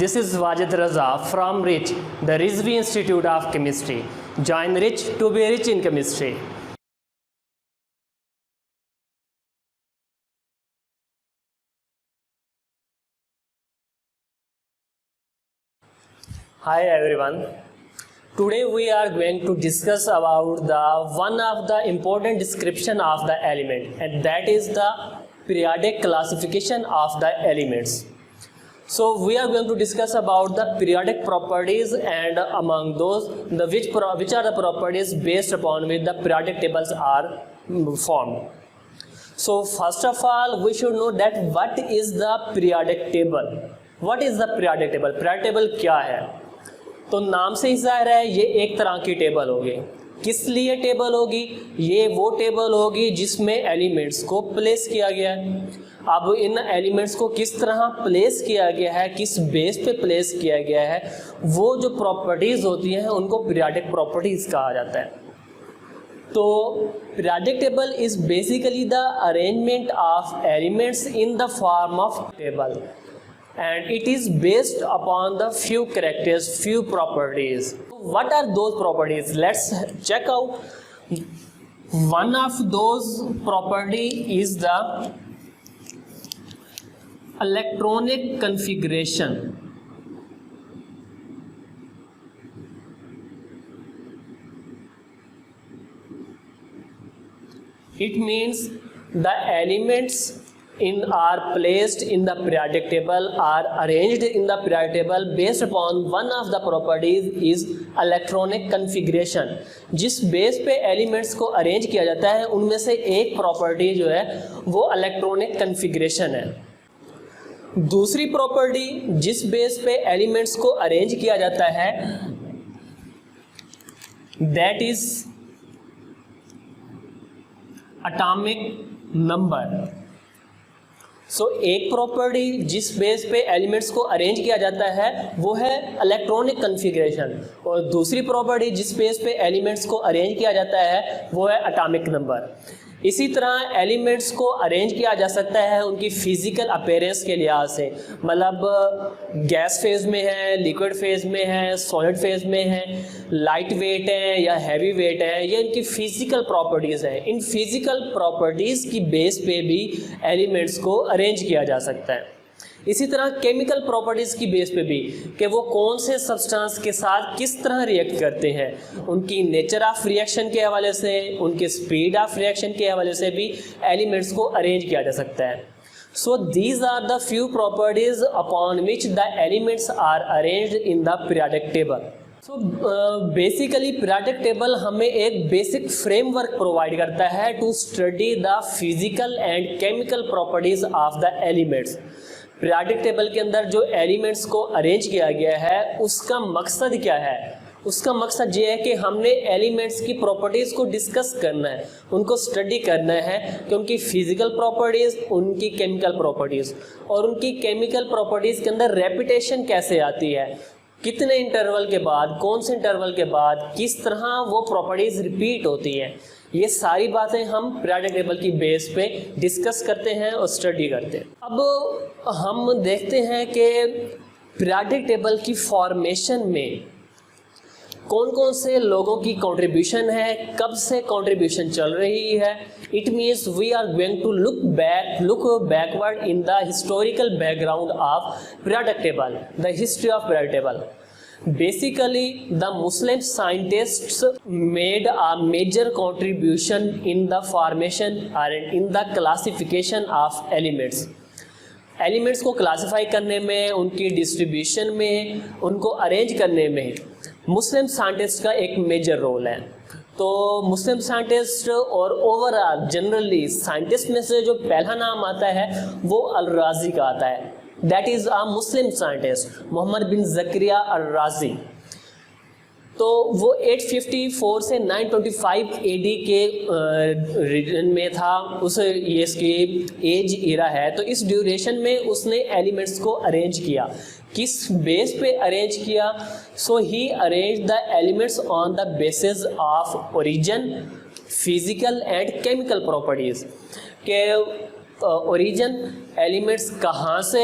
this is Wajid Raza from RICH, the Rizvi Institute of Chemistry. Join RICH to be rich in chemistry. Hi everyone. Today we are going to discuss about the one of the important description of the element, and that is the periodic classification of the elements. So we are going to discuss about the periodic properties, and among those which are the properties based upon which the periodic tables are formed. So first of all we should know that what is the periodic table. What is the periodic table? Periodic table क्या है? तो नाम से ही जाहिर है ये एक तरह की टेबल होगी। किस लिए टेबल होगी? ये वो टेबल होगी जिसमें एलिमेंट्स को प्लेस किया गया है। अब इन एलिमेंट्स को किस तरह प्लेस किया गया है, किस बेस पे प्लेस किया गया है, वो जो प्रॉपर्टीज़ होती हैं उनको पीरियोडिक प्रॉपर्टीज़ कहा जाता है। तो periodic table is basically the arrangement of elements in the form of table, and it is based upon the few characters, few properties. What are those properties? Let's check out. One of those property is the electronic configuration. It means the elements are placed in the periodic table, are arranged in the periodic table based upon one of the properties is electronic configuration. जिस base पे elements को arrange किया जाता है उनमें से एक property जो है वो इलेक्ट्रॉनिक कन्फिग्रेशन है। दूसरी प्रॉपर्टी जिस बेस पे एलिमेंट्स को अरेंज किया जाता है दैट इज एटॉमिक नंबर। सो एक प्रॉपर्टी जिस बेस पे एलिमेंट्स को अरेंज किया जाता है वो है इलेक्ट्रॉनिक कन्फिग्रेशन, और दूसरी प्रॉपर्टी जिस बेस पे एलिमेंट्स को अरेंज किया जाता है वो है एटॉमिक नंबर। इसी तरह एलिमेंट्स को अरेंज किया जा सकता है उनकी फिजिकल अपीयरेंस के लिहाज से, मतलब गैस फेज में है, लिक्विड फेज में है, सॉलिड फेज में है, लाइट वेट है या हैवी वेट है, ये इनकी फिजिकल प्रॉपर्टीज़ हैं। इन फिजिकल प्रॉपर्टीज़ की बेस पे भी एलिमेंट्स को अरेंज किया जा सकता है। इसी तरह केमिकल प्रॉपर्टीज़ की बेस पे भी कि वो कौन से सब्सटेंस के साथ किस तरह रिएक्ट करते हैं, उनकी नेचर ऑफ रिएक्शन के हवाले से, उनके स्पीड ऑफ रिएक्शन के हवाले से भी एलिमेंट्स को अरेंज किया जा सकता है। So these are the few properties upon which the elements are arranged in the periodic table. So basically periodic table हमें एक बेसिक फ्रेमवर्क प्रोवाइड करता है to study the physical and chemical properties of the elements. Periodic table के अंदर जो elements को arrange किया गया है उसका मकसद क्या है? उसका मकसद ये है कि हमने एलिमेंट्स की प्रॉपर्टीज़ को डिस्कस करना है, उनको स्टडी करना है कि उनकी फिजिकल प्रॉपर्टीज़, उनकी केमिकल प्रॉपर्टीज़ और उनकी केमिकल प्रॉपर्टीज़ के अंदर रेपिटेशन कैसे आती है, कितने इंटरवल के बाद, कौन से इंटरवल के बाद किस तरह वो प्रॉपर्टीज़ रिपीट होती हैं। ये सारी बातें हम पीरियोडिक टेबल की बेस पे डिस्कस करते हैं और स्टडी करते हैं। अब हम देखते हैं कि पीरियोडिक टेबल की फॉर्मेशन में कौन कौन से लोगों की कंट्रीब्यूशन है, कब से कंट्रीब्यूशन चल रही है। It means we are going to look backward in the historical background of periodic table, the history of periodic table. Basically, the Muslim scientists made a major contribution in the formation and in the classification of elements. Elements को classify करने में, उनकी distribution में, उनको arrange करने में मुस्लिम scientist का एक मेजर रोल है। तो मुस्लिम साइंटिस्ट और ओवरऑल जनरली साइंटिस्ट में से जो पहला नाम आता है वो अल-राज़ी का आता है। That is a Muslim scientist Mohammad bin Zakariya Al-Razi. तो वो 854 से 925 AD के रीजन में था, उस ये इसकी एज इरा है। तो इस ड्यूरेशन में उसने एलिमेंट्स को अरेंज किया। किस बेस पे अरेंज किया? So he arrange the elements on the basis of origin, physical and chemical properties के ओरिजिन एलिमेंट्स कहाँ से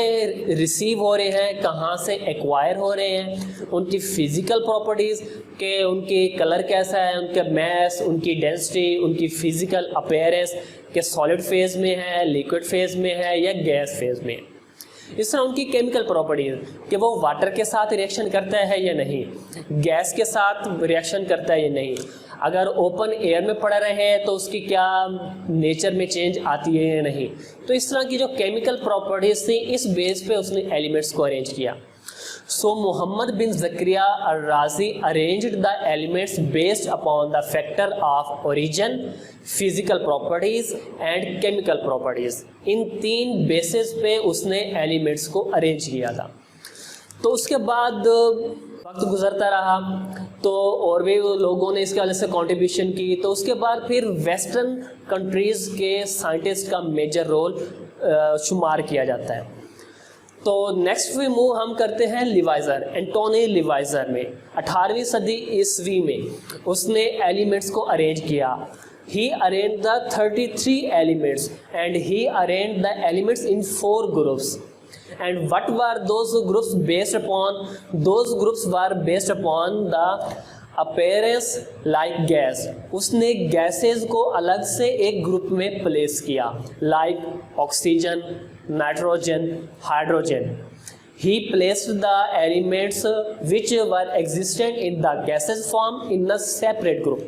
रिसीव हो रहे हैं, कहाँ से एक्वायर हो रहे हैं, उनकी फिजिकल प्रॉपर्टीज़ के, उनकी कलर कैसा है, उनका मैस, उनकी डेंसिटी, उनकी फिजिकल अपीयरेंस के सॉलिड फेज में है, लिक्विड फेज में है या गैस फेज में है। इस तरह उनकी केमिकल प्रॉपर्टीज कि वो वाटर के साथ रिएक्शन करता है या नहीं, गैस के साथ रिएक्शन करता है या नहीं, अगर ओपन एयर में पड़ा रहे तो उसकी क्या नेचर में चेंज आती है या नहीं। तो इस तरह की जो केमिकल प्रॉपर्टीज थी, इस बेस पे उसने एलिमेंट्स को अरेंज किया। So Muhammad bin Zakaria al-Razi arranged the elements based upon the factor of origin, physical properties and chemical properties. इन तीन बेसिस पे उसने एलिमेंट्स को अरेंज किया था। तो उसके बाद वक्त गुजरता रहा तो और भी लोगों ने इसके वजह से कंट्रीब्यूशन की। तो उसके बाद फिर वेस्टर्न कंट्रीज़ के साइंटिस्ट का मेजर रोल शुमार किया जाता है। तो नेक्स्ट भी मूव हम करते हैं लिवाइजर, एंटोनी लिवाइजर में 18वीं सदी ईस्वी में उसने एलिमेंट्स को अरेंज किया। He arrange the 33 elements and he arrange the elements in 4 groups. And what were those groups based upon? Those groups were based upon the appearance like gas. उसने गैसेस को अलग से एक ग्रुप में place किया, like oxygen, nitrogen, hydrogen. He placed the elements which were existent in the gaseous form in a separate group.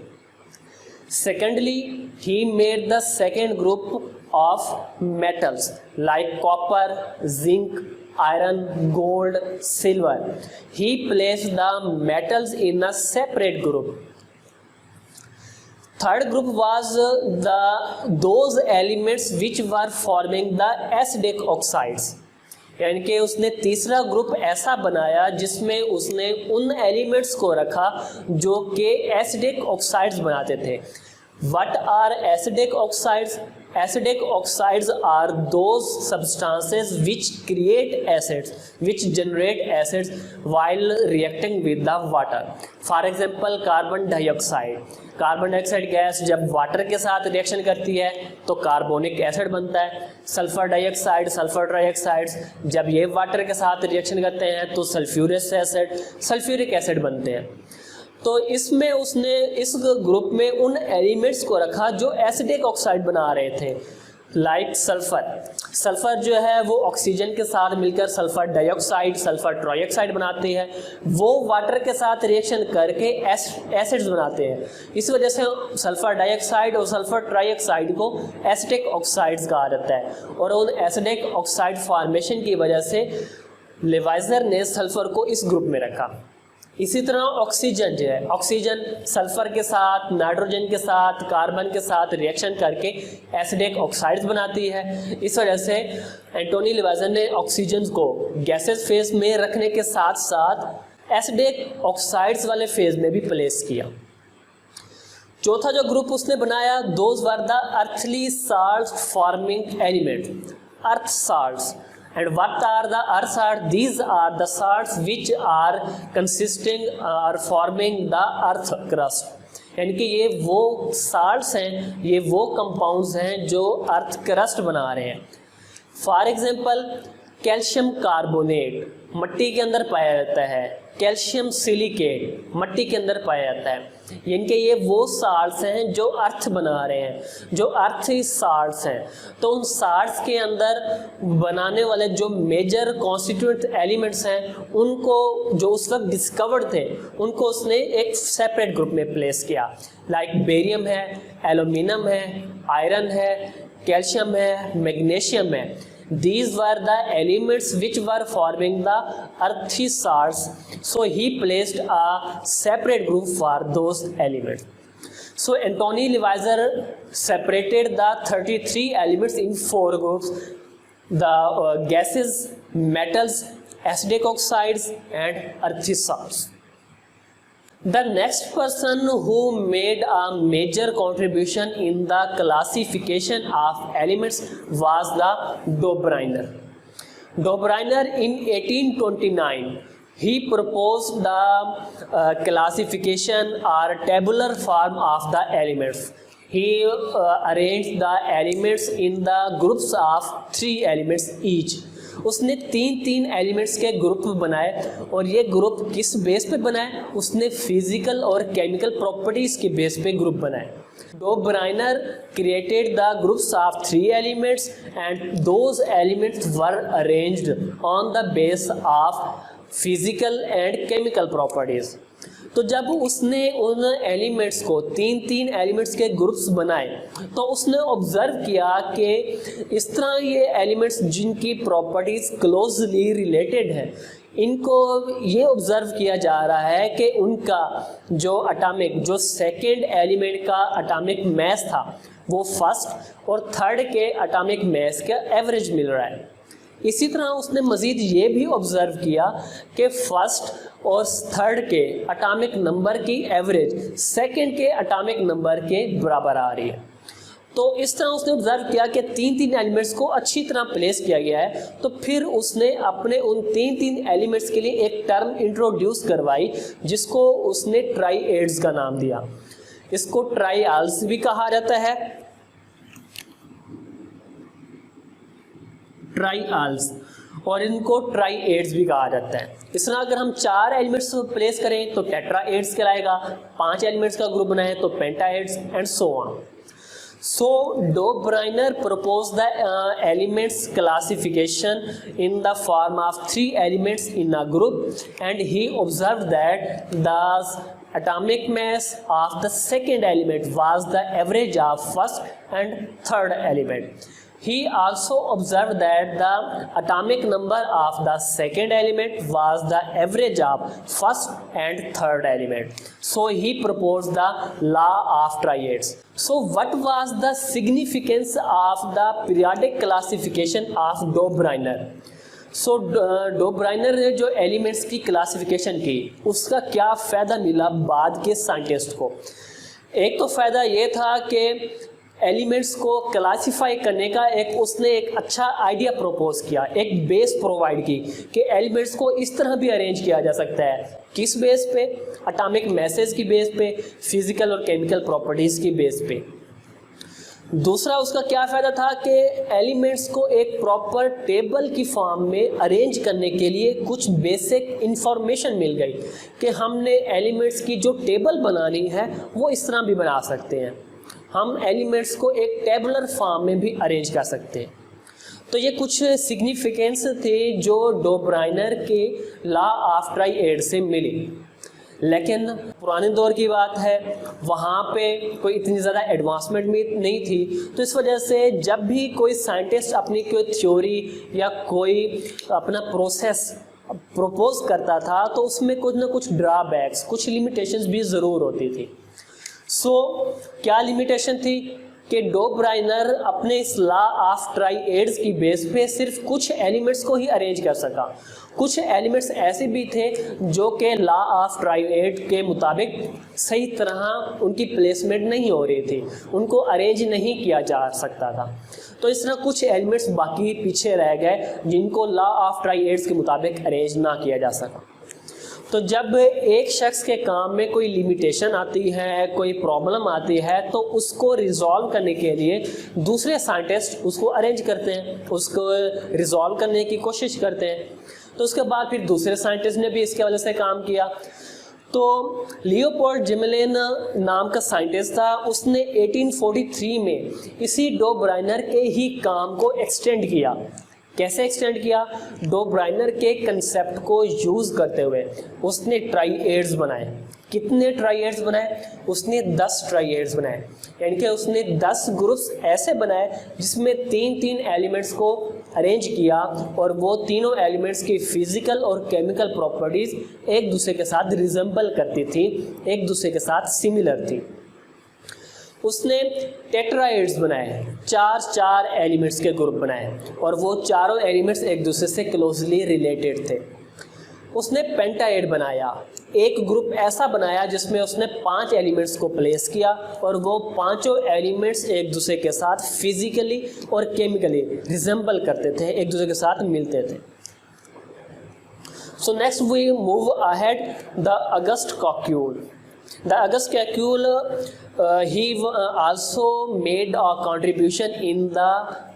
Secondly, he made the second group of metals like copper, zinc, iron, gold, silver. He placed the metals in a separate group. Third group was those elements which were forming the acidic oxides. यानी कि उसने तीसरा group ऐसा बनाया जिसमें उसने उन elements को रखा जो कि एसिडिक ऑक्साइड्स बनाते थे। What are acidic oxides? Acidic oxides are those substances which create acids, which generate acids while reacting with the water. For example, carbon dioxide. Carbon dioxide gas जब वाटर के साथ reaction करती है तो carbonic acid बनता है। Sulphur dioxide, sulphur ट्राइऑक्साइड्स जब ये वाटर के साथ रिएक्शन करते हैं तो सल्फ्यूरस एसिड, सल्फ्यूरिक एसिड बनते हैं। तो इसमें उसने इस ग्रुप में उन एलिमेंट्स को रखा जो एसिडिक ऑक्साइड बना रहे थे, लाइक सल्फर। सल्फर जो है वो ऑक्सीजन के साथ मिलकर सल्फर डाइऑक्साइड, सल्फर ट्राइऑक्साइड बनाती है। वो वाटर के साथ रिएक्शन करके एसिड्स बनाते हैं। इस वजह से सल्फर डाइऑक्साइड और सल्फर ट्राइऑक्साइड को एसिडिक ऑक्साइड्स कहा जाता है। और उन एसिडिक ऑक्साइड फॉर्मेशन की वजह से लिवाइजर ने सल्फर को इस ग्रुप में रखा। इसी तरह ऑक्सीजन जो है, ऑक्सीजन सल्फर के साथ, नाइट्रोजन के साथ, कार्बन के साथ रिएक्शन करके एसिडिक ऑक्साइड्स बनाती है। इस वजह से एंटोनी लिवाइजर ने ऑक्सीजन को गैसेस फेज में रखने के साथ साथ एसिडिक ऑक्साइड्स वाले फेज में भी प्लेस किया। चौथा जो ग्रुप उसने बनाया, those were the earthly salt forming element, earth salts. And what are the earth salts? These are the salts which are consisting or forming the earth crust. यानी कि ये वो साल्ट्स हैं, ये वो कंपाउंड्स हैं जो अर्थ क्रस्ट बना रहे हैं। फॉर एग्जांपल, कैल्शियम कार्बोनेट मट्टी के अंदर पाया जाता है, कैल्शियम सिलिकेट मट्टी के अंदर पाया जाता है। यानी कि ये वो साल्ट्स हैं जो अर्थ बना रहे हैं, जो अर्थी साल्ट्स हैं। तो उन साल्ट्स के अंदर बनाने वाले जो मेजर कॉन्स्टिट्यूएंट एलिमेंट्स हैं, उनको जो उस वक्त डिस्कवर्ड थे, उनको उसने एक सेपरेट ग्रुप में प्लेस किया। लाइक बेरियम है, एल्यूमिनियम है, आयरन है, कैल्शियम है, मैग्नीशियम है। These were the elements which were forming the earthy salts. So he placed a separate group for those elements. So Anthony Levizeur separated the 33 elements in 4 groups: the gases, metals, acidic oxides, and earthy salts. The next person who made a major contribution in the classification of elements was the Dobereiner. Dobereiner in 1829 he proposed the classification or tabular form of the elements. he arranged the elements in the groups of 3 elements each. उसने 3 elements के group बनाए, और ये group किस base पे बनाए? उसने physical और केमिकल प्रॉपर्टीज के बेस पे ग्रुप बनाए. Dobereiner created the groups of 3 elements and those elements were arranged on the base of physical and chemical properties. तो जब उसने उन एलिमेंट्स को 3 एलिमेंट्स के ग्रुप्स बनाए, तो उसने ऑब्जर्व किया कि इस तरह ये एलिमेंट्स जिनकी प्रॉपर्टीज क्लोजली रिलेटेड हैं, इनको ये ऑब्जर्व किया जा रहा है कि उनका जो सेकेंड एलिमेंट का एटॉमिक मास था वो फर्स्ट और थर्ड के एटॉमिक मास का एवरेज मिल रहा है. इसी तरह उसने मज़ीद ये भी ऑब्जर्व किया कि फर्स्ट और थर्ड के एटॉमिक नंबर की एवरेज सेकंड के एटॉमिक नंबर के बराबर आ रही है. तो इस तरह उसने ऑब्जर्व किया कि 3 एलिमेंट्स को अच्छी तरह प्लेस किया गया है. तो फिर उसने अपने उन 3 एलिमेंट्स के लिए एक टर्म इंट्रोड्यूस करवाई जिसको उसने ट्राइएड्स का नाम दिया. इसको ट्राइआल्स भी कहा जाता है, ट्राइआल्स, और इनको ट्राइएड्स भी कहा जाता है. इस तरह अगर हम 4 एलिमेंट्स प्लेस करें तो टेट्राएड्स कहलाएगा, 5 एलिमेंट्स का ग्रुप बनाए तो pentads and so on. So Dobereiner proposed the elements classification in the form of 3 elements in a group, and he observed that the atomic mass of the second element was the average of first and third element. He also observed that the atomic number of the second element was the average of first and third element. So he proposed the law of triads. So what was the significance of the periodic classification of Dobereiner? So Dobereiner ने जो elements की classification की, उसका क्या फ़ायदा मिला बाद के साइंटिस्ट को? एक तो फ़ायदा ये था कि एलिमेंट्स को क्लासिफाई करने का उसने एक अच्छा आइडिया प्रपोज किया, एक बेस प्रोवाइड की कि एलिमेंट्स को इस तरह भी अरेंज किया जा सकता है. किस बेस पे? एटॉमिक मैसेज की बेस पे, फिजिकल और केमिकल प्रॉपर्टीज़ की बेस पे. दूसरा उसका क्या फ़ायदा था कि एलिमेंट्स को एक प्रॉपर टेबल की फॉर्म में अरेंज करने के लिए कुछ बेसिक इंफॉर्मेशन मिल गई कि हमने एलिमेंट्स की जो टेबल बनानी है वो इस तरह भी बना सकते हैं. हम एलिमेंट्स को एक टेबुलर फॉर्म में भी अरेंज कर सकते हैं. तो ये कुछ सिग्निफिकेंस थे जो डोबराइनर के लॉ ऑफ ट्राइएड से मिली. लेकिन पुराने दौर की बात है, वहाँ पे कोई इतनी ज़्यादा एडवांसमेंट भी नहीं थी, तो इस वजह से जब भी कोई साइंटिस्ट अपनी कोई थ्योरी या कोई अपना प्रोसेस प्रपोज करता था तो उसमें कुछ ना कुछ ड्रॉबैक्स, कुछ लिमिटेशंस भी ज़रूर होती थी. सो क्या लिमिटेशन थी कि डोबराइनर अपने इस लॉ ऑफ ट्राइएड्स की बेस पे सिर्फ कुछ एलिमेंट्स को ही अरेंज कर सका. कुछ एलिमेंट्स ऐसे भी थे जो कि लॉ ऑफ ट्राइएड के मुताबिक सही तरह उनकी प्लेसमेंट नहीं हो रही थी, उनको अरेंज नहीं किया जा सकता था. तो इस तरह कुछ एलिमेंट्स बाकी पीछे रह गए जिनको लॉ ऑफ ट्राइएड्स के मुताबिक अरेंज ना किया जा सका. तो जब एक शख्स के काम में कोई लिमिटेशन आती है, कोई प्रॉब्लम आती है, तो उसको रिजॉल्व करने के लिए दूसरे साइंटिस्ट उसको अरेंज करते हैं, उसको रिजॉल्व करने की कोशिश करते हैं. तो उसके बाद फिर दूसरे साइंटिस्ट ने भी इसके वजह से काम किया. तो लियोपोल्ड जिमेलेन नाम का साइंटिस्ट था, उसने 1843 में इसी डोबराइनर के ही काम को एक्सटेंड किया. कैसे एक्सटेंड किया? डोबराइनर के कंसेप्ट को यूज़ करते हुए उसने ट्राइएड्स बनाए. कितने ट्राइएड्स बनाए? उसने 10 ट्राइएड्स बनाए, यानी कि उसने 10 ग्रुप्स ऐसे बनाए जिसमें 3 एलिमेंट्स को अरेंज किया और वो तीनों एलिमेंट्स की फिजिकल और केमिकल प्रॉपर्टीज़ एक दूसरे के साथ रिजेंबल करती थी, एक दूसरे के साथ सिमिलर थी. उसने टेट्राएड्स बनाए, 4 एलिमेंट्स के ग्रुप बनाए और वो चारों एलिमेंट्स एक दूसरे से क्लोजली रिलेटेड थे. उसने पेंटाएड बनाया, एक ग्रुप ऐसा बनाया जिसमें उसने 5 एलिमेंट्स को प्लेस किया और वो पांचों एलिमेंट्स एक दूसरे के साथ फिजिकली और केमिकली रिजेंबल करते थे, एक दूसरे के साथ मिलते थे. So next we move ahead the August Kekule. The August Kekule he also made a contribution in the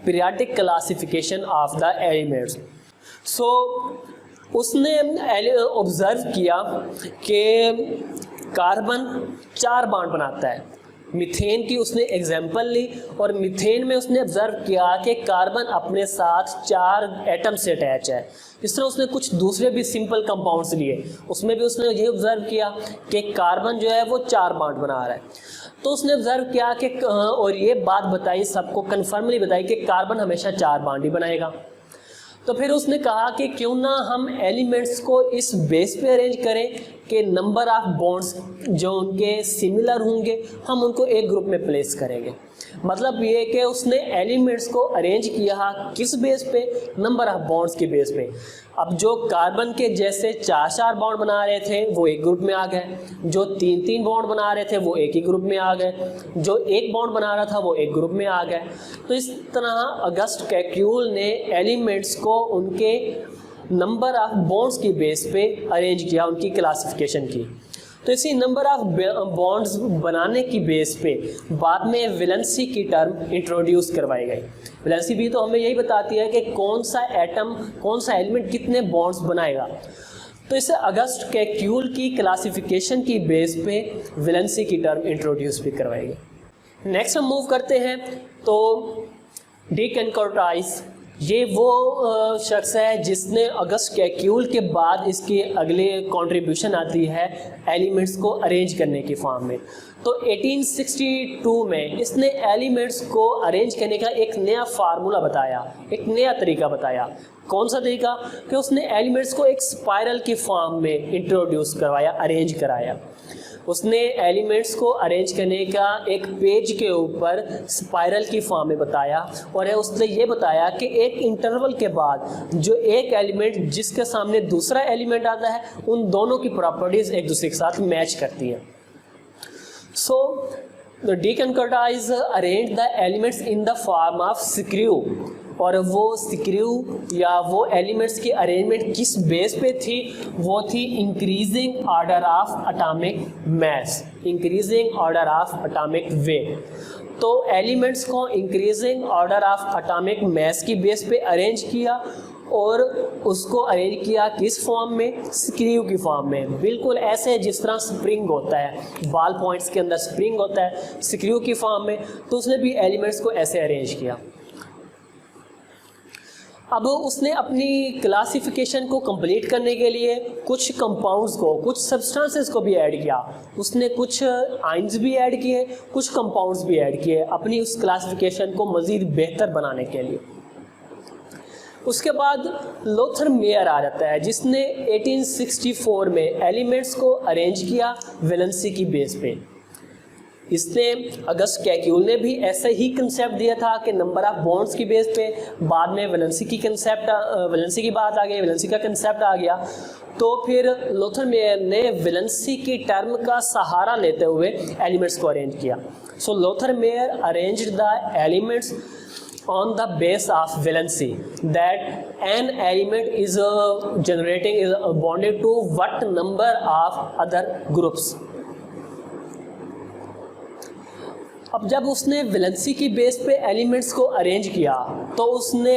periodic classification of the elements. So उसने ऑब्जर्व किया कि कार्बन 4 बॉन्ड बनाता है। मीथेन की उसने एग्जाम्पल ली और मीथेन में उसने ऑब्जर्व किया कि कार्बन अपने साथ 4 एटम से अटैच है। इस तरह उसने कुछ दूसरे भी सिंपल कंपाउंड्स लिए, उसमें भी उसने ये ऑब्जर्व किया कि कार्बन जो है वो 4 बॉन्ड बना रहा है। तो उसने ऑब्जर्व किया कि और ये बात बताई, सबको कन्फर्मली बताई कि कार्बन हमेशा 4 बॉन्ड ही बनाएगा। तो फिर उसने कहा कि क्यों ना हम एलिमेंट्स को इस बेस पे अरेंज करें कि नंबर ऑफ बॉन्ड्स जो उनके सिमिलर होंगे हम उनको एक ग्रुप में प्लेस करेंगे। मतलब ये कि उसने एलिमेंट्स को अरेंज किया किस बेस पे, नंबर ऑफ बॉन्ड्स के बेस पे। अब जो कार्बन के जैसे 4 बॉन्ड बना रहे थे वो एक ग्रुप में आ गए, जो 3 बॉन्ड बना रहे थे वो एक ही ग्रुप में आ गए, जो 1 बॉन्ड बना रहा था वो एक ग्रुप में आ गए। तो इस तरह अगस्ट कैक्यूल ने एलिमेंट्स को उनके नंबर ऑफ बॉन्ड्स की बेस पे अरेंज किया, उनकी क्लासिफिकेशन की। तो इसी नंबर ऑफ बॉन्ड्स बनाने की बेस पे बाद में वैलेंसी की टर्म इंट्रोड्यूस करवाई गई। वैलेंसी भी तो हमें यही बताती है कि कौन सा एटम, कौन सा एलिमेंट कितने बॉन्ड्स बनाएगा। तो इसे अगस्ट कैक्यूल की क्लासिफिकेशन की बेस पे वैलेंसी की टर्म इंट्रोड्यूस भी करवाई गई। नेक्स्ट हम मूव करते हैं तो डीकैनकोर्टाइज, ये वो शख्स है जिसने अगस्ट कैक्यूल के बाद इसके अगले कंट्रीब्यूशन आती है एलिमेंट्स को अरेंज करने की फॉर्म में। तो 1862 में इसने एलिमेंट्स को अरेंज करने का एक नया फार्मूला बताया, एक नया तरीका बताया। कौन सा तरीका? कि उसने एलिमेंट्स को एक स्पाइरल की फॉर्म में इंट्रोड्यूस करवाया, अरेंज कराया। उसने एलिमेंट्स को अरेंज करने का एक पेज के ऊपर स्पाइरल की फॉर्म में बताया और उसने ये बताया कि एक इंटरवल के बाद जो एक एलिमेंट जिसके सामने दूसरा एलिमेंट आता है उन दोनों की प्रॉपर्टीज एक दूसरे के साथ मैच करती हैं। So de Chancourtois arrange the elements in the form of screw, और वो स्क्रू या वो एलिमेंट्स की अरेंजमेंट किस बेस पे थी? वो थी increasing order of atomic mass, increasing order of atomic weight. तो एलिमेंट्स को increasing order of atomic mass की बेस पे अरेंज किया और उसको अरेंज किया किस फॉर्म में? स्क्रू की फॉर्म में। बिल्कुल ऐसे जिस तरह स्प्रिंग होता है, बॉल पॉइंट्स के अंदर स्प्रिंग होता है, स्क्रू की फॉर्म में। तो उसने भी एलिमेंट्स को ऐसे अरेंज किया। अब उसने अपनी क्लासिफिकेशन को कंप्लीट करने के लिए कुछ कंपाउंड्स को, कुछ सब्सटेंसेस को भी ऐड किया। उसने कुछ आयंस भी ऐड किए, कुछ कंपाउंड्स भी ऐड किए अपनी उस क्लासिफिकेशन को मज़ीद बेहतर बनाने के लिए। उसके बाद लोथर मेयर आ जाता है जिसने 1864 में एलिमेंट्स को अरेंज किया वैलेंसी की बेस पे। इसने अगस्ट कैक्यूल ने भी ऐसा ही कंसेप्ट दिया था कि नंबर ऑफ बॉन्ड्स की बेस पे। बाद में वैलेंसी की बात आ गई, वैलेंसी का कंसेप्ट आ गया। तो फिर लोथर मेयर ने वैलेंसी की टर्म का सहारा लेते हुए एलिमेंट्स को अरेंज किया। So Lothar Meyer arranged the elements on the base of valency, that an element is bonded to what number of other groups। अब जब उसने वैलेंसी की बेस पे एलिमेंट्स को अरेंज किया तो उसने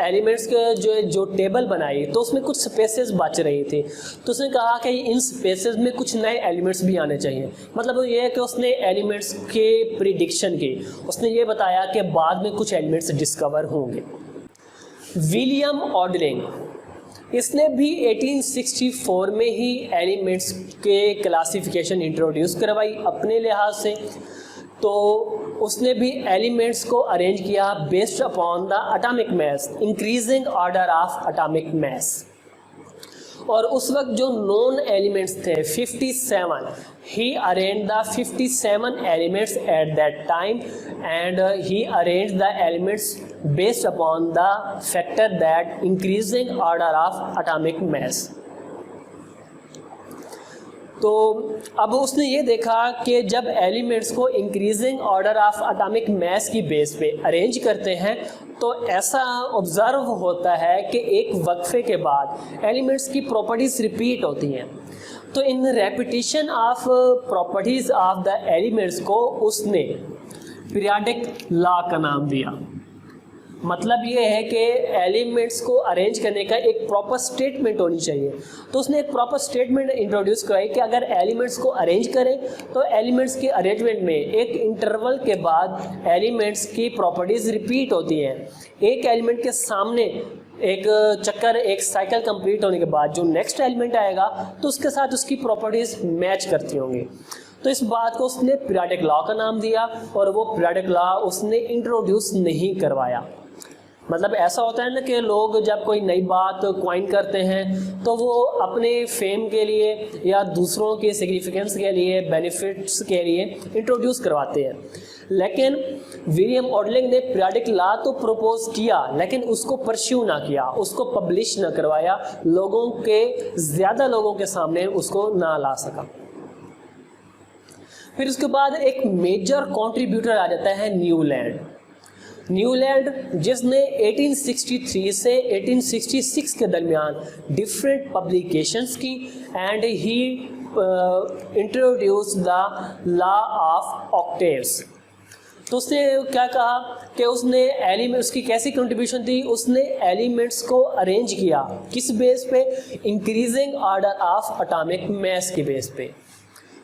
एलिमेंट्स के जो टेबल बनाई तो उसमें कुछ स्पेसेस बच रही थी। तो उसने कहा कि इन स्पेसेस में कुछ नए एलिमेंट्स भी आने चाहिए। मतलब ये है कि उसने एलिमेंट्स के प्रिडिक्शन की, उसने ये बताया कि बाद में कुछ एलिमेंट्स डिस्कवर होंगे। विलियम ऑर्डरिंग, इसने भी 1864 में ही एलिमेंट्स के क्लासिफिकेशन इंट्रोड्यूस करवाई अपने लिहाज से। तो उसने भी एलिमेंट्स को अरेंज किया based upon the atomic mass, increasing order of atomic mass. और उस वक्त जो नॉन एलिमेंट्स थे 57, he arrange the 57 elements at that time and he arrange the elements based upon the factor that increasing order of atomic mass. तो अब उसने ये देखा कि जब एलिमेंट्स को increasing order of atomic mass की बेस पे अरेंज करते हैं तो ऐसा ऑब्जर्व होता है कि एक वक्फे के बाद एलिमेंट्स की प्रॉपर्टीज रिपीट होती हैं। तो इन repetition of properties of the elements को उसने पीरियोडिक लॉ का नाम दिया। मतलब ये है कि एलिमेंट्स को अरेंज करने का एक प्रॉपर स्टेटमेंट होनी चाहिए। तो उसने एक प्रॉपर स्टेटमेंट इंट्रोड्यूस कराई कि अगर एलिमेंट्स को अरेंज करें तो एलिमेंट्स के अरेंजमेंट में एक इंटरवल के बाद एलिमेंट्स की प्रॉपर्टीज रिपीट होती हैं। एक एलिमेंट के सामने एक चक्कर, एक साइकिल कंप्लीट होने के बाद जो नेक्स्ट एलिमेंट आएगा तो उसके साथ उसकी प्रॉपर्टीज मैच करती होंगी। तो इस बात को उसने पीरियोडिक लॉ का नाम दिया और वो पीरियोडिक लॉ उसने इंट्रोड्यूस नहीं करवाया। मतलब ऐसा होता है ना कि लोग जब कोई नई बात क्वाइन करते हैं तो वो अपने फेम के लिए या दूसरों के सिग्निफिकेंस के लिए, बेनिफिट्स के लिए इंट्रोड्यूस करवाते हैं। लेकिन विलियम ऑडलिंग ने पीरियोडिक लॉ तो प्रपोज किया लेकिन उसको परस्यू ना किया, उसको पब्लिश ना करवाया, लोगों के ज़्यादा लोगों के सामने उसको ना ला सका। फिर उसके बाद एक मेजर कंट्रीब्यूटर आ जाता है न्यूलैंड। न्यूलैंड जिसने 1863 से 1866 के दरमियान डिफरेंट पब्लिकेशंस की and he introduce the law of octaves. तो उसने क्या कहा कि उसने एलिमेंट, उसकी कैसी कंट्रीब्यूशन थी, उसने एलिमेंट्स को अरेंज किया किस बेस पे, इंक्रीजिंग ऑर्डर ऑफ एटॉमिक मास के बेस पे।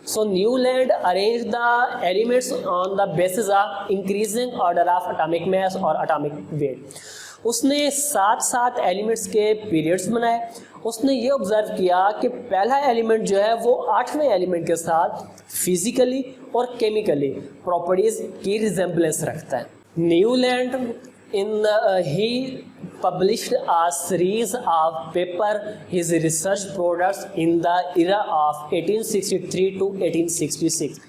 So Newland arranged the elements on the basis of increasing order of atomic mass और atomic weight। उसने 7 एलिमेंट्स के पीरियड्स बनाए। उसने ये ऑब्जर्व किया कि पहला एलिमेंट जो है वो 8वें एलिमेंट के साथ फिजिकली और केमिकली प्रॉपर्टीज की रिजेम्बलेंस रखता है। Newland he published a series of paper his research products in the era of 1863 to 1866।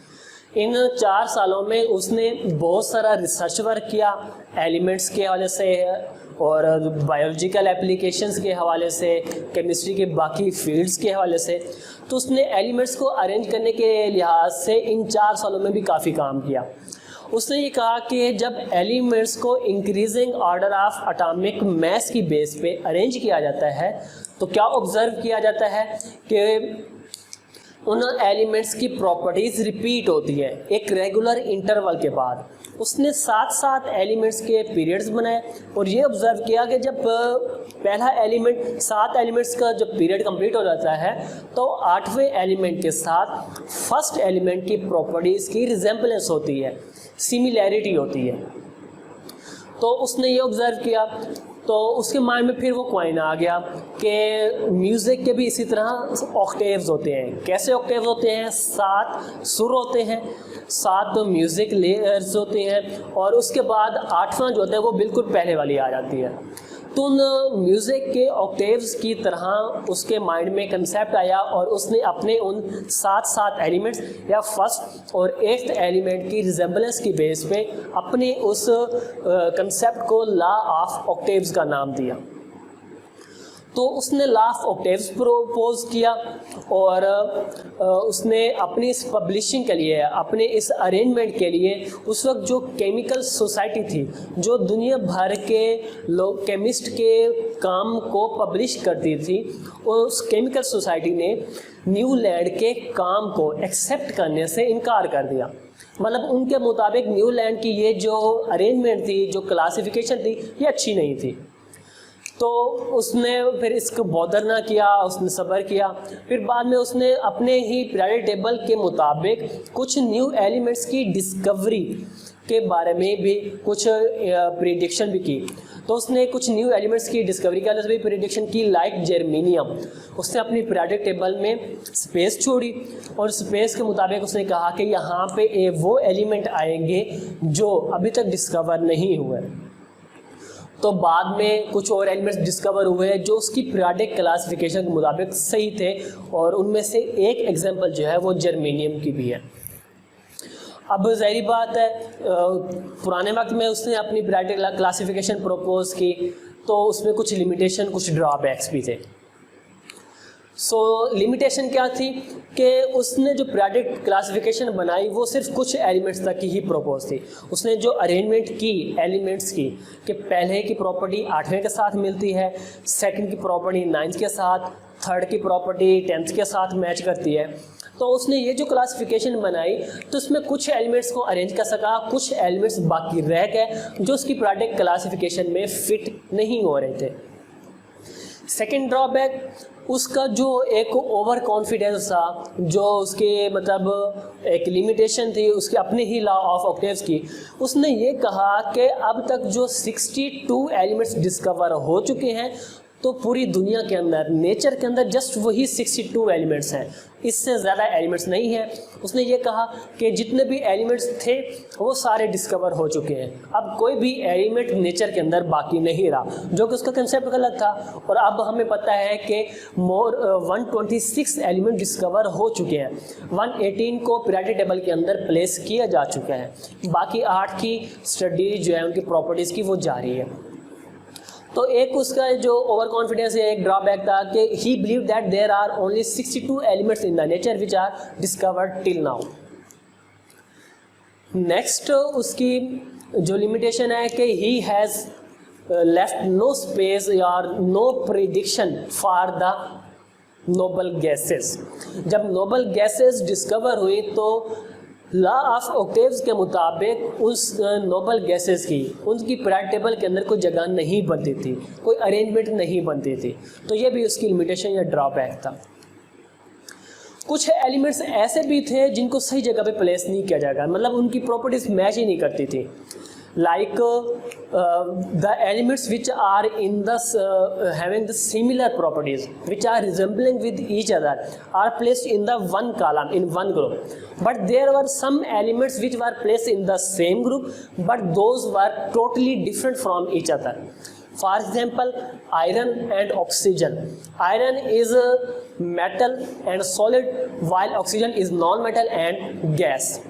इन 4 सालों में उसने बहुत सारा रिसर्च वर्क किया एलिमेंट्स के हवाले से और बायोलॉजिकल एप्लीकेशंस के हवाले से, केमिस्ट्री के बाकी फील्ड्स के हवाले से। तो उसने एलिमेंट्स को अरेंज करने के लिहाज से इन 4 सालों में भी काफ़ी काम किया। उसने ये कहा कि जब एलिमेंट्स को increasing order of atomic mass की बेस पे अरेंज किया जाता है तो क्या ऑब्जर्व किया जाता है कि उन एलिमेंट्स की प्रॉपर्टीज़ रिपीट होती है एक रेगुलर इंटरवल के बाद। उसने 7 एलिमेंट्स के पीरियड्स बनाए और ये ऑब्जर्व किया कि जब पहला एलिमेंट 7 एलिमेंट्स का जब पीरियड कंप्लीट हो जाता है तो 8वें एलिमेंट के साथ फर्स्ट एलिमेंट की प्रॉपर्टीज़ की रिजेम्बलेंस होती है, सिमिलैरिटी होती है। तो उसने ये ऑब्जर्व किया तो उसके माइंड में फिर वो क्वाइन आ गया कि म्यूज़िक के भी इसी तरह ऑक्टेव्स होते हैं। कैसे ऑक्टेव्स होते हैं? 7 सुर होते हैं, 7 म्यूज़िक लेयर्स होते हैं और उसके बाद 8वां जो होता है वो बिल्कुल पहले वाली आ जाती है। तो उन म्यूज़िक के ऑक्टेव्स की तरह उसके माइंड में कंसेप्ट आया और उसने अपने उन 7 एलिमेंट्स या फर्स्ट और 8th एलिमेंट की रिजेम्बलेंस की बेस पे अपने उस कंसेप्ट को लॉ ऑफ ऑक्टेव्स का नाम दिया। तो उसने लॉ ऑफ ऑक्टेव्स प्रपोज किया और उसने अपनी इस पब्लिशिंग के लिए, अपने इस अरेंजमेंट के लिए उस वक्त जो केमिकल सोसाइटी थी जो दुनिया भर के लोग केमिस्ट के काम को पब्लिश करती थी, उस केमिकल सोसाइटी ने न्यूलैंड के काम को एक्सेप्ट करने से इनकार कर दिया। मतलब उनके मुताबिक न्यूलैंड की ये जो अरेंजमेंट थी, जो क्लासिफिकेशन थी, ये अच्छी नहीं थी। तो उसने फिर इसको बॉदर ना किया, उसने सब्र किया। फिर बाद में उसने अपने ही पीरियोडिक टेबल के मुताबिक कुछ न्यू एलिमेंट्स की डिस्कवरी के बारे में भी कुछ प्रेडिक्शन भी की। तो उसने कुछ न्यू एलिमेंट्स की डिस्कवरी के लिए भी प्रेडिक्शन की, लाइक जर्मेनियम। उसने अपनी पीरियोडिक टेबल में स्पेस छोड़ी और स्पेस के मुताबिक उसने कहा कि यहाँ पे वो एलिमेंट आएंगे जो अभी तक डिस्कवर नहीं हुए। तो बाद में कुछ और एलिमेंट्स डिस्कवर हुए जो उसकी पीरियोडिक क्लासिफिकेशन के मुताबिक सही थे और उनमें से एक एग्जांपल जो है वो जर्मेनियम की भी है। अब ज़ाहिर बात है पुराने वक्त में उसने अपनी पीरियोडिक क्लासिफिकेशन प्रपोज की तो उसमें कुछ लिमिटेशन, कुछ ड्रॉबैक्स भी थे। लिमिटेशन क्या थी कि उसने जो पीरियोडिक क्लासिफिकेशन बनाई वो सिर्फ कुछ एलिमेंट्स तक की ही प्रपोज थी। उसने जो अरेंजमेंट की एलिमेंट्स की कि पहले की प्रॉपर्टी 8वें के साथ मिलती है, सेकंड की प्रॉपर्टी 9th के साथ, थर्ड की प्रॉपर्टी 10th के साथ मैच करती है। तो उसने ये जो क्लासिफिकेशन बनाई तो उसमें कुछ एलिमेंट्स को अरेंज कर सका, कुछ एलिमेंट्स बाकी रह गए जो उसकी प्रोडक्ट क्लासिफिकेशन में फिट नहीं हो रहे थे। सेकेंड ड्रॉबैक, उसका जो एक ओवर कॉन्फिडेंस था, जो उसके मतलब एक लिमिटेशन थी उसके अपने ही लॉ ऑफ ऑक्टेव्स की। उसने ये कहा कि अब तक जो 62 एलिमेंट्स डिस्कवर हो चुके हैं तो पूरी दुनिया के अंदर, नेचर के अंदर जस्ट वही 62 एलिमेंट्स हैं, इससे ज़्यादा एलिमेंट्स नहीं है। उसने ये कहा कि जितने भी एलिमेंट्स थे वो सारे डिस्कवर हो चुके हैं, अब कोई भी एलिमेंट नेचर के अंदर बाकी नहीं रहा, जो कि उसका कंसेप्ट गलत था। और अब हमें पता है कि 126 एलिमेंट डिस्कवर हो चुके हैं, 118 को पीरियोडिक टेबल के अंदर प्लेस किया जा चुका है, बाकी 8 की स्टडी जो है उनकी प्रॉपर्टीज़ की वो जारी है। तो एक उसका जो ओवर कॉन्फिडेंस है, एक ड्रॉबैक था कि he believe that there are only 62 elements in the nature which are discovered till now. Next उसकी जो लिमिटेशन है कि he has left no space और no prediction for the noble gases. जब नोबल गैसेस डिस्कवर हुई तो law of octaves के मुताबिक उस नोबल गैसेस की, उनकी पीरियोडिक टेबल के अंदर कोई जगह नहीं बनती थी, कोई अरेंजमेंट नहीं बनती थी। तो ये भी उसकी लिमिटेशन या ड्रॉबैक था। कुछ एलिमेंट्स ऐसे भी थे जिनको सही जगह पे प्लेस नहीं किया जाएगा, मतलब उनकी प्रॉपर्टीज मैच ही नहीं करती थी। like the elements which are in the having the similar properties, which are resembling with each other, are placed in the one column in one group. But there were some elements which were placed in the same group, but those were totally different from each other. For example, iron and oxygen. Iron is a metal and solid, while oxygen is non-metal and gas.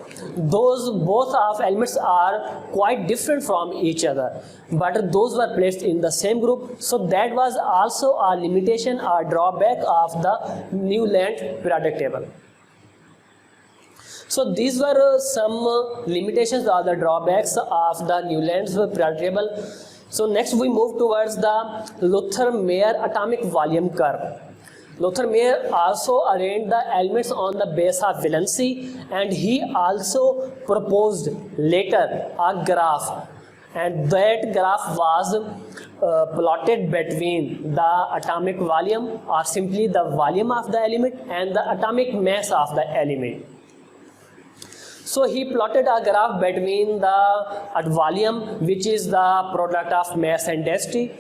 Those both of elements are quite different from each other, but those were placed in the same group. So that was also a limitation or drawback of the Newland periodic table. So these were some limitations or the drawbacks of the Newland's periodic table. So next we move towards the Luther-Meyer atomic volume curve. Luther-Meyer also arranged the elements on the base of valency, and he also proposed later a graph, and that graph was plotted between the atomic volume, or simply the volume of the element, and the atomic mass of the element. So he plotted a graph between the volume, which is the product of mass and density,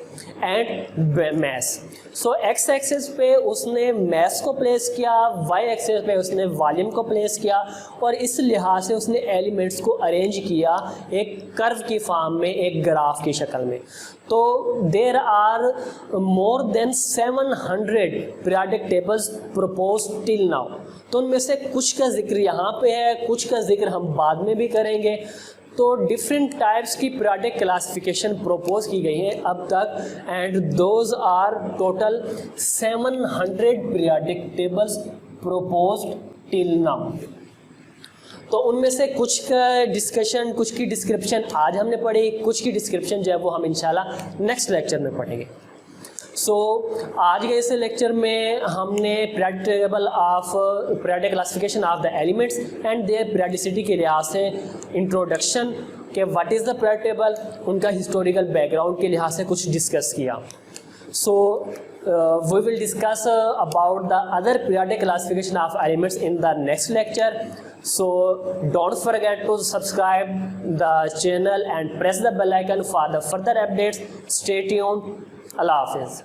and mass. So x axis पे उसने mass को place किया, y axis पे उसने volume को place किया, और इस लिहाज से उसने elements को arrange किया एक curve की form में, एक graph की शक्ल में. तो there are more than 700 periodic tables proposed till now. तो उनमें से कुछ का जिक्र यहाँ पे है, कुछ का जिक्र हम बाद में भी करेंगे. तो डिफरेंट टाइप्स की पीरियोडिक क्लासिफिकेशन प्रपोज की गई है अब तक, and those are total 700 periodic tables proposed till now. तो उनमें से कुछ का डिस्कशन, कुछ की डिस्क्रिप्शन आज हमने पढ़ी, कुछ की डिस्क्रिप्शन जो है वो हम इंशाल्लाह नेक्स्ट लेक्चर में पढ़ेंगे. आज के इस लेक्चर में हमने periodic table of periodic classification of the elements and their periodicity के लिहाज से इंट्रोडक्शन के what is the periodic table, उनका हिस्टोरिकल बैकग्राउंड के लिहाज से कुछ डिस्कस किया. We will discuss about the other periodic classification of elements in the next lecture. So don't forget to subscribe the channel and press the bell icon for the further updates. Stay tuned. Allah Hafiz.